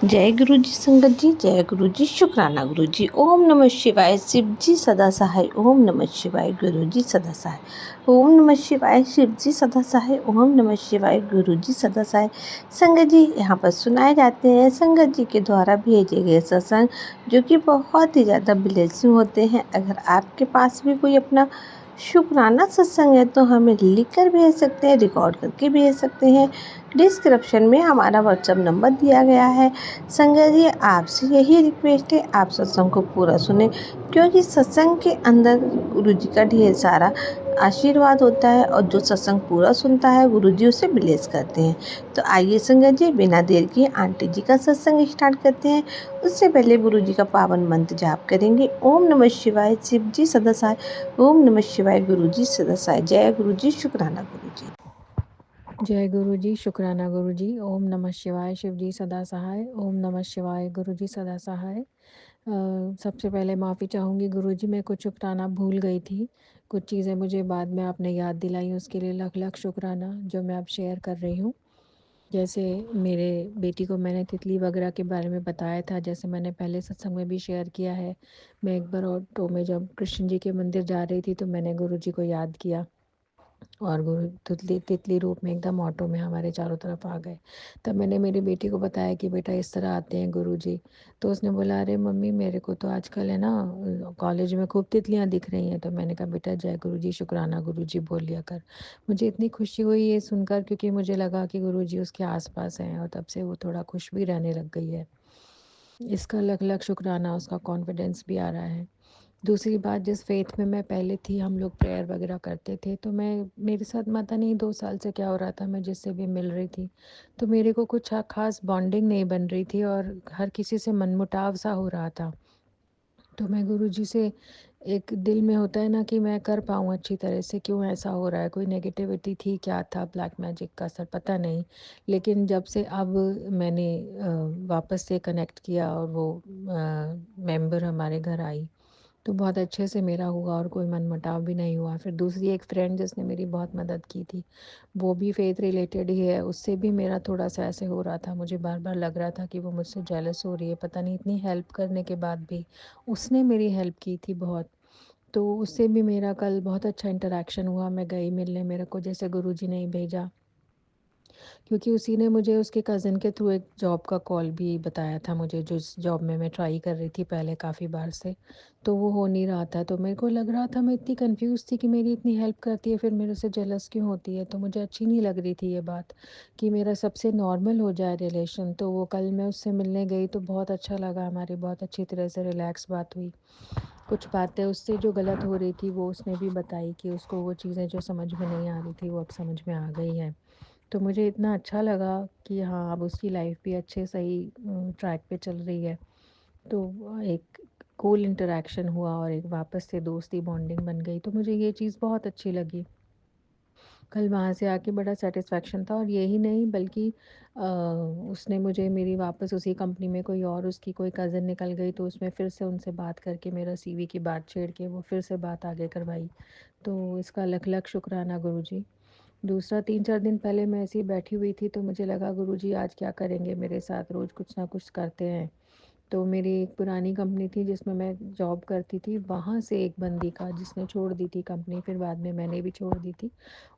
जय गुरु जी संगत जी, जय गुरु जी, शुक्राना गुरु जी। ओम नमः शिवाय, शिव जी सदा सहाय। ओम नमः शिवाय, गुरु जी सदा सहाय। ओम नमः शिवाय, शिव जी सदा सहाय। ओम नमः शिवाय, गुरु जी सदा सहाय। संगत जी, यहाँ पर सुनाए जाते हैं संगत जी के द्वारा भेजे गए सत्संग, जो कि बहुत ही ज़्यादा ब्लेसिंग होते हैं। अगर आपके पास भी कोई अपना शुक्राना सत्संग है तो हमें लिख कर भेज सकते हैं, रिकॉर्ड करके भेज सकते हैं। डिस्क्रिप्शन में हमारा व्हाट्सएप नंबर दिया गया है। संगत जी, आपसे यही रिक्वेस्ट है, आप सत्संग को पूरा सुने, क्योंकि सत्संग के अंदर गुरु जी का ढेर सारा आशीर्वाद होता है, और जो सत्संग पूरा सुनता है गुरु जी उसे ब्लेस करते हैं। तो आइए संगत जी, बिना देर किए आंटी जी का सत्संग स्टार्ट करते हैं। उससे पहले गुरु जी का पावन मंत्र जाप करेंगे। ओम नमः शिवाय, शिव जी सदा सहाय। ओम नमः शिवाय, गुरु जी सदा सहाय। जय गुरु जी, शुक्राना गुरु जी। जय गुरु जी, शुक्राना गुरु जी। ओम नमः शिवाय, शिव जी सदा सहाय। ओम नमः शिवाय, गुरु जी सदा सहाय। सबसे पहले माफ़ी चाहूँगी गुरु जी, मैं कुछ शुक्राना भूल गई थी। कुछ चीज़ें मुझे बाद में आपने याद दिलाई, उसके लिए लख लख शुक्राना जो मैं अब शेयर कर रही हूँ। जैसे मेरे बेटी को मैंने तितली वगैरह के बारे में बताया था, जैसे मैंने पहले सत्संग में भी शेयर किया है। मैं एक बार ऑटो में जब कृष्ण जी के मंदिर जा रही थी तो मैंने गुरु जी को याद किया, और गुरु तितली तितली रूप में एकदम ऑटो में हमारे चारों तरफ आ गए। तब मैंने मेरी बेटी को बताया कि बेटा इस तरह आते हैं गुरुजी। तो उसने बोला, अरे मम्मी मेरे को तो आजकल है ना कॉलेज में खूब तितलियां दिख रही हैं। तो मैंने कहा बेटा जय गुरुजी, शुक्राना गुरुजी बोल लिया कर। मुझे इतनी खुशी हुई ये सुनकर, क्योंकि मुझे लगा कि गुरुजी उसके आसपास हैं, और तब से वो थोड़ा खुश भी रहने लग गई है। इसका लख लख शुक्राना, उसका कॉन्फिडेंस भी आ रहा है। दूसरी बात, जिस फेथ में मैं पहले थी, हम लोग प्रेयर वगैरह करते थे, तो मैं मेरे साथ पता नहीं 2 साल से क्या हो रहा था, मैं जिससे भी मिल रही थी तो मेरे को कुछ ख़ास बॉन्डिंग नहीं बन रही थी, और हर किसी से मनमुटाव सा हो रहा था। तो मैं गुरुजी से, एक दिल में होता है ना कि मैं कर पाऊँ अच्छी तरह से, क्यों ऐसा हो रहा है, कोई नेगेटिविटी थी, क्या था, ब्लैक मैजिक का असर, पता नहीं। लेकिन जब से अब मैंने वापस से कनेक्ट किया और वो मेंबर हमारे घर आई, तो बहुत अच्छे से मेरा हुआ और कोई मनमुटाव भी नहीं हुआ। फिर दूसरी एक फ्रेंड जिसने मेरी बहुत मदद की थी, वो भी फेथ रिलेटेड ही है, उससे भी मेरा थोड़ा-सा ऐसे हो रहा था, मुझे बार-बार लग रहा था कि वो मुझसे जेलस हो रही है, पता नहीं इतनी हेल्प करने के बाद भी। उसने मेरी हेल्प की थी बहुत, तो उससे भी मेरा कल बहुत अच्छा इंटरैक्शन हुआ। मैं गई मिलने, मेरे को जैसे गुरुजी ने ही भेजा, क्योंकि उसी ने मुझे उसके कज़िन के थ्रू एक जॉब का कॉल भी बताया था मुझे, जिस जॉब में मैं ट्राई कर रही थी पहले काफ़ी बार से, तो वो हो नहीं रहा था। तो मेरे को लग रहा था, मैं इतनी कंफ्यूज़ थी कि मेरी इतनी हेल्प करती है, फिर मेरे से जेलस क्यों होती है। तो मुझे अच्छी नहीं लग रही थी ये बात, कि मेरा सबसे नॉर्मल हो जाए रिलेशन। तो वो कल मैं उससे मिलने गई तो बहुत अच्छा लगा, हमारी बहुत अच्छी तरह से रिलैक्स बात हुई। कुछ बातें उससे जो गलत हो रही थी वो उसने भी बताई, कि उसको वो चीज़ें जो समझ में नहीं आ रही थी वो अब समझ में आ गई हैं। तो मुझे इतना अच्छा लगा कि हाँ, अब उसकी लाइफ भी अच्छे सही ट्रैक पे चल रही है। तो एक कूल इंटरैक्शन हुआ और एक वापस से दोस्ती बॉन्डिंग बन गई, तो मुझे ये चीज़ बहुत अच्छी लगी। कल वहाँ से आके बड़ा सैटिस्फैक्शन था, और यही नहीं बल्कि उसने मुझे मेरी वापस उसी कंपनी में कोई और उसकी कोई कज़िन निकल गई, तो उसमें फिर से उनसे बात करके मेरा सीवी की बात छेड़ के वो फिर से बात आगे करवाई। तो इसका लख लख शुक्राना गुरुजी। दूसरा, 3-4 दिन पहले मैं ऐसे ही बैठी हुई थी, तो मुझे लगा गुरुजी आज क्या करेंगे मेरे साथ, रोज़ कुछ ना कुछ करते हैं। तो मेरी एक पुरानी कंपनी थी जिसमें मैं जॉब करती थी, वहाँ से एक बंदी का, जिसने छोड़ दी थी कंपनी, फिर बाद में मैंने भी छोड़ दी थी,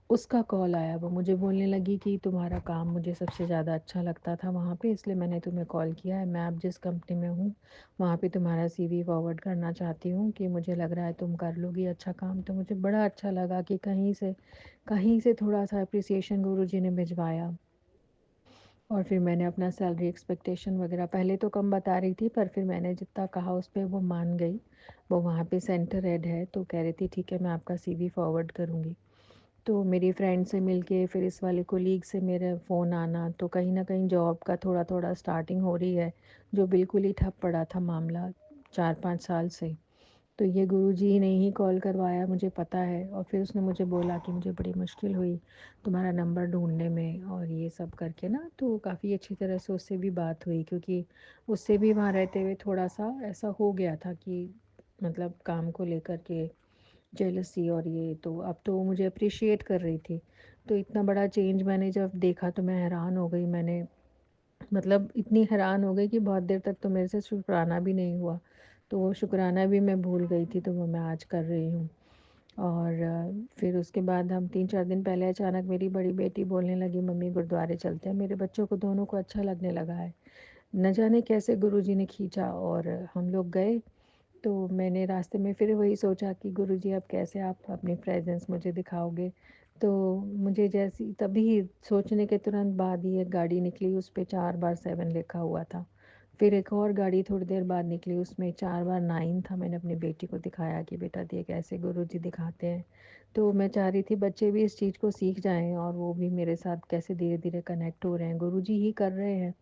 उसका कॉल आया। वो मुझे बोलने लगी कि तुम्हारा काम मुझे सबसे ज़्यादा अच्छा लगता था वहाँ पे, इसलिए मैंने तुम्हें कॉल किया है। मैं अब जिस कंपनी में हूँ वहाँ पे तुम्हारा सीवी फॉरवर्ड करना चाहती हूँ, कि मुझे लग रहा है तुम कर लोगी अच्छा काम। तो मुझे बड़ा अच्छा लगा कि कहीं से थोड़ा-सा एप्रिसिएशन गुरुजी ने भिजवाया। और फिर मैंने अपना सैलरी एक्सपेक्टेशन वगैरह पहले तो कम बता रही थी, पर फिर मैंने जितना कहा उस पे वो मान गई। वो वहाँ पे सेंटर हेड है, तो कह रही थी ठीक है मैं आपका सीवी फॉरवर्ड करूँगी। तो मेरी फ्रेंड से मिलके, फिर इस वाले कोलीग से मेरा फ़ोन आना, तो कहीं न कहीं जॉब का थोड़ा-थोड़ा स्टार्टिंग हो रही है, जो बिल्कुल ही ठप पड़ा था मामला 4-5 साल से। तो ये गुरुजी ने ही कॉल करवाया, मुझे पता है। और फिर उसने मुझे बोला कि मुझे बड़ी मुश्किल हुई तुम्हारा नंबर ढूँढने में और ये सब करके ना, तो काफ़ी अच्छी तरह से उससे भी बात हुई, क्योंकि उससे भी वहाँ रहते हुए थोड़ा-सा ऐसा हो गया था कि मतलब काम को लेकर के जेलसी और ये, तो अब तो वो मुझे अप्रिशिएट कर रही थी। तो इतना बड़ा चेंज मैंने जब देखा तो मैं हैरान हो गई। मैंने मतलब इतनी हैरान हो गई कि बहुत देर तक तो मेरे से शुक्राना भी नहीं हुआ। तो वो शुक्राना भी मैं भूल गई थी, तो वो मैं आज कर रही हूँ। और फिर उसके बाद हम 3-4 दिन पहले अचानक मेरी बड़ी बेटी बोलने लगी, मम्मी गुरुद्वारे चलते हैं। मेरे बच्चों को दोनों को अच्छा लगने लगा है। न जाने कैसे गुरुजी ने खींचा और हम लोग गए। तो मैंने रास्ते में फिर वही सोचा कि गुरुजी अब कैसे आप अपनी प्रेज़ेंस मुझे दिखाओगे। तो मुझे जैसी तभी सोचने के तुरंत बाद ही एक गाड़ी निकली, उस पे 4 बार 7 लिखा हुआ था। फिर एक और गाड़ी थोड़ी देर बाद निकली, उसमें 4 बार 9 था। मैंने अपनी बेटी को दिखाया कि बेटा देख ऐसे गुरुजी दिखाते हैं। तो मैं चाह रही थी बच्चे भी इस चीज़ को सीख जाएँ और वो भी मेरे साथ कैसे धीरे-धीरे कनेक्ट हो रहे हैं, गुरुजी ही कर रहे हैं।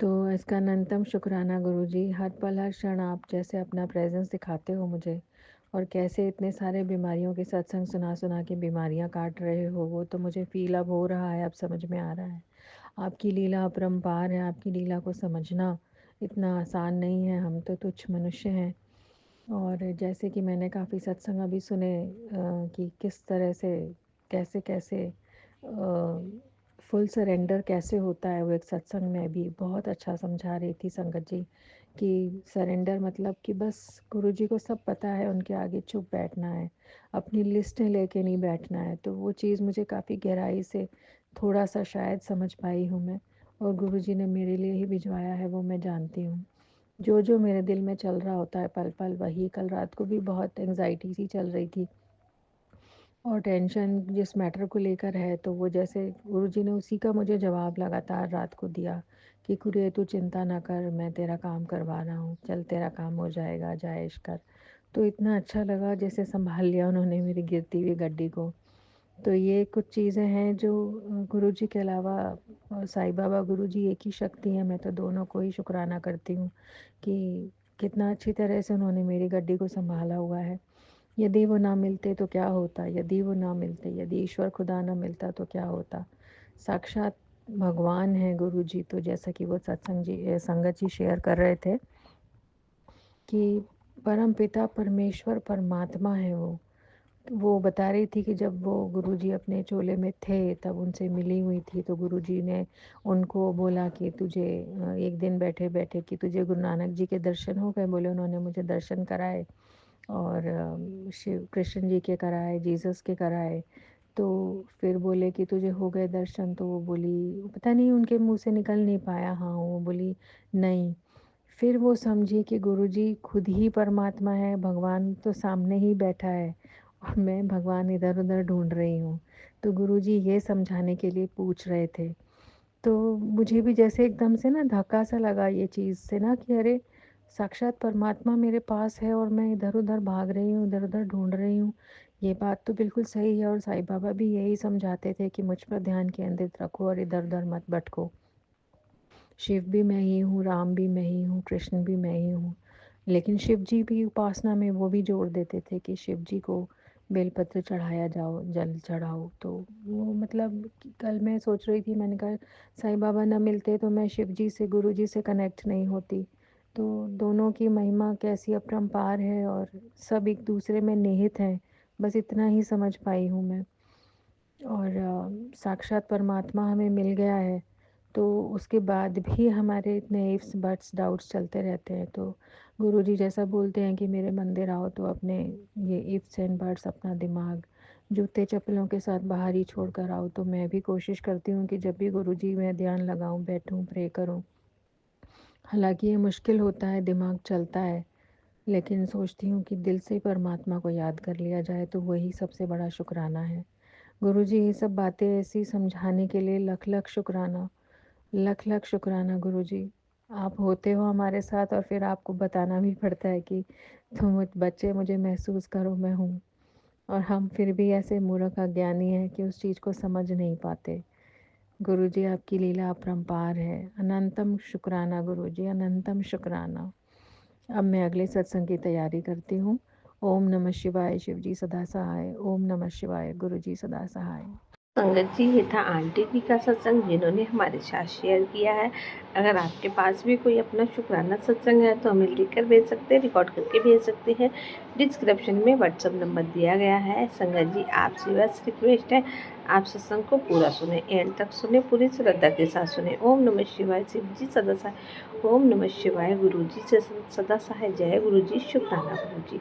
तो इसका अनंतम शुक्राना गुरुजी, हर पल हर क्षण आप जैसे अपना प्रेजेंस दिखाते हो मुझे और कैसे इतने सारे बीमारियों के सत्संग सुना सुना के बीमारियां काट रहे हो, वो तो मुझे फील अब हो रहा है, अब समझ में आ रहा है। आपकी लीला अपरंपार है, आपकी लीला को समझना इतना आसान नहीं है, हम तो तुच्छ मनुष्य हैं। और जैसे कि मैंने काफ़ी सत्संग अभी सुने कि किस तरह से कैसे कैसे फुल सरेंडर कैसे होता है, वो एक सत्संग में भी बहुत अच्छा समझा रही थी संगत जी कि सरेंडर मतलब कि बस गुरुजी को सब पता है, उनके आगे चुप बैठना है, अपनी लिस्टें लेके नहीं बैठना है। तो वो चीज़ मुझे काफ़ी गहराई से थोड़ा सा शायद समझ पाई हूँ मैं, और गुरुजी ने मेरे लिए ही भिजवाया है वो मैं जानती हूँ। जो जो मेरे दिल में चल रहा होता है पल पल वही, कल रात को भी बहुत एंग्जाइटी सी चल रही थी और टेंशन जिस मैटर को लेकर है, तो वो जैसे गुरुजी ने उसी का मुझे जवाब लगातार रात को दिया कि कुरे तू चिंता ना कर, मैं तेरा काम करवा रहा हूँ, चल तेरा काम हो जाएगा, जा ऐश कर। तो इतना अच्छा लगा जैसे संभाल लिया उन्होंने मेरी गिरती हुई गड्डी को। तो ये कुछ चीज़ें हैं जो गुरुजी के अलावा साईं बाबा गुरुजी एक ही शक्ति है, मैं तो दोनों को ही शुक्राना करती हूँ कि कितना अच्छी तरह से उन्होंने मेरी गड्डी को संभाला हुआ है। यदि वो ना मिलते तो क्या होता? यदि वो ना मिलते, यदि ईश्वर खुदा ना मिलता तो क्या होता? साक्षात भगवान है गुरुजी, तो जैसा कि वो सत्संग जी संगत जी शेयर कर रहे थे कि परमपिता परमेश्वर परमात्मा है वो। वो बता रही थी कि जब वो गुरुजी अपने चोले में थे तब उनसे मिली हुई थी, तो गुरुजी ने उनको बोला कि तुझे एक दिन बैठे-बैठे कि तुझे गुरु नानक जी के दर्शन हो गए? बोले उन्होंने मुझे दर्शन कराए और शिव कृष्ण जी के कराए, जीसस के कराए। तो फिर बोले कि तुझे हो गए दर्शन? तो वो बोली, पता नहीं उनके मुँह से निकल नहीं पाया हाँ, वो बोली नहीं। फिर वो समझी कि गुरुजी खुद ही परमात्मा है, भगवान तो सामने ही बैठा है और मैं भगवान इधर-उधर ढूँढ रही हूँ। तो गुरुजी ये समझाने के लिए पूछ रहे थे। तो मुझे भी जैसे एकदम से ना धक्का-सा लगा ये चीज़ से ना कि अरे! साक्षात परमात्मा मेरे पास है और मैं इधर-उधर भाग रही हूँ, इधर-उधर ढूँढ रही हूँ। ये बात तो बिल्कुल सही है और साईं बाबा भी यही समझाते थे कि मुझ पर ध्यान केंद्रित रखो और इधर-उधर मत भटको। शिव भी मैं ही हूँ, राम भी मैं ही हूँ, कृष्ण भी मैं ही हूँ। लेकिन शिव जी भी उपासना में वो भी जोड़ देते थे कि शिव जी को बेलपत्र चढ़ाया जाओ, जल चढ़ाओ। तो वो मतलब कि कल मैं सोच रही थी, मैंने कहा साईं बाबा ना मिलते तो मैं शिव जी से, गुरु जी से कनेक्ट नहीं होती। तो दोनों की महिमा कैसी अपरंपार है और सब एक दूसरे में निहित हैं, बस इतना ही समझ पाई हूँ मैं। और साक्षात परमात्मा हमें मिल गया है, तो उसके बाद भी हमारे इतने इफ्स बट्स डाउट्स चलते रहते हैं। तो गुरुजी जैसा बोलते हैं कि मेरे मंदिर आओ तो अपने ये इफ्स एंड बट्स, अपना दिमाग जूते चप्पलों के साथ बाहर ही छोड़ कर आओ। तो मैं भी कोशिश करती हूँ कि जब भी गुरुजी मैं ध्यान लगाऊँ, बैठूँ, प्रे करूँ। हालाँकि ये मुश्किल होता है, दिमाग चलता है, लेकिन सोचती हूँ कि दिल से परमात्मा को याद कर लिया जाए तो वही सबसे बड़ा शुक्राना है। गुरुजी ये सब बातें ऐसी समझाने के लिए लख लख शुक्राना, लख लख शुक्राना गुरुजी। आप होते हो हमारे साथ और फिर आपको बताना भी पड़ता है कि तुम बच्चे मुझे महसूस करो मैं हूँ, और हम फिर भी ऐसे मूर्ख अज्ञानी हैं कि उस चीज़ को समझ नहीं पाते। गुरुजी आपकी लीला अपरंपार है, अनंतम शुक्राना गुरुजी, अनंतम शुक्राना। अब मैं अगले सत्संग की तैयारी करती हूँ। ओम नमः शिवाय, शिव जी सदा सहाय। ओम नमः शिवाय, गुरु जी सदा सहाय। संगत जी, ये था आंटी जी का सत्संग जिन्होंने हमारे साथ शेयर किया है। अगर आपके पास भी कोई अपना शुक्राना सत्संग है तो हमें लिखकर भेज सकते हैं, रिकॉर्ड करके भेज सकते हैं। डिस्क्रिप्शन में व्हाट्सअप नंबर दिया गया है। संगत जी, आपसे बस रिक्वेस्ट है, आप सत्संग को पूरा सुने, एंड तक सुने, पूरी श्रद्धा के साथ सुने। ओम नमः शिवाय, शिव जी सदा सहाय। ओम नमः शिवाय, गुरु जी से सदा सहाय। जय गुरु जी, शुक्राना गुरु जी।